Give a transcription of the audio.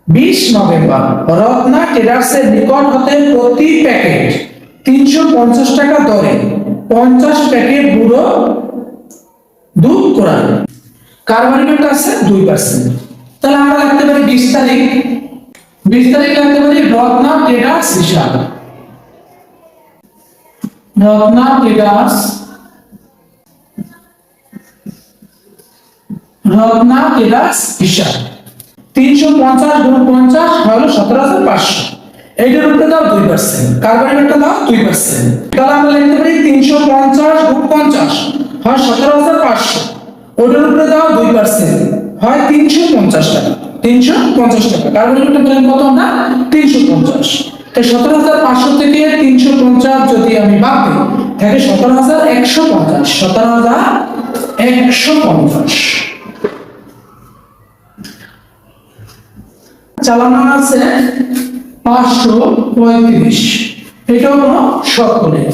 20 November Ratna ট্রেডার্সের নিকট হতে প্রতি প্যাকেট 350 টাকা দরে 50 প্যাকেট গুঁড়ো দুধ ক্রয়। কারবারি রেট আছে 2%। তাহলে আমরা লিখতে পারি 20 তারিখ লিখতে পারি রত্না ট্রেডার্স হিসাব। রত্না ট্রেডার্স 350 গুণ 50 হলো 17,500। এইটার উপরে দাও 2%, কারবারি রেটটা দাও 2%। তাহলে আমরা লিখতে পারি 350 গুণ 50 হয় 17,500, ওটার উপরে দাও 2% হয় 350 টাকা। 350 টাকা কারবারি রেটটা পেলাম কত না 350। তাই 17,500 থেকে 350 যদি আমি বাদ দিই থাকে 17,150। 17,150। চালানো আছে 535। এটা কোনো শর্ত নেই।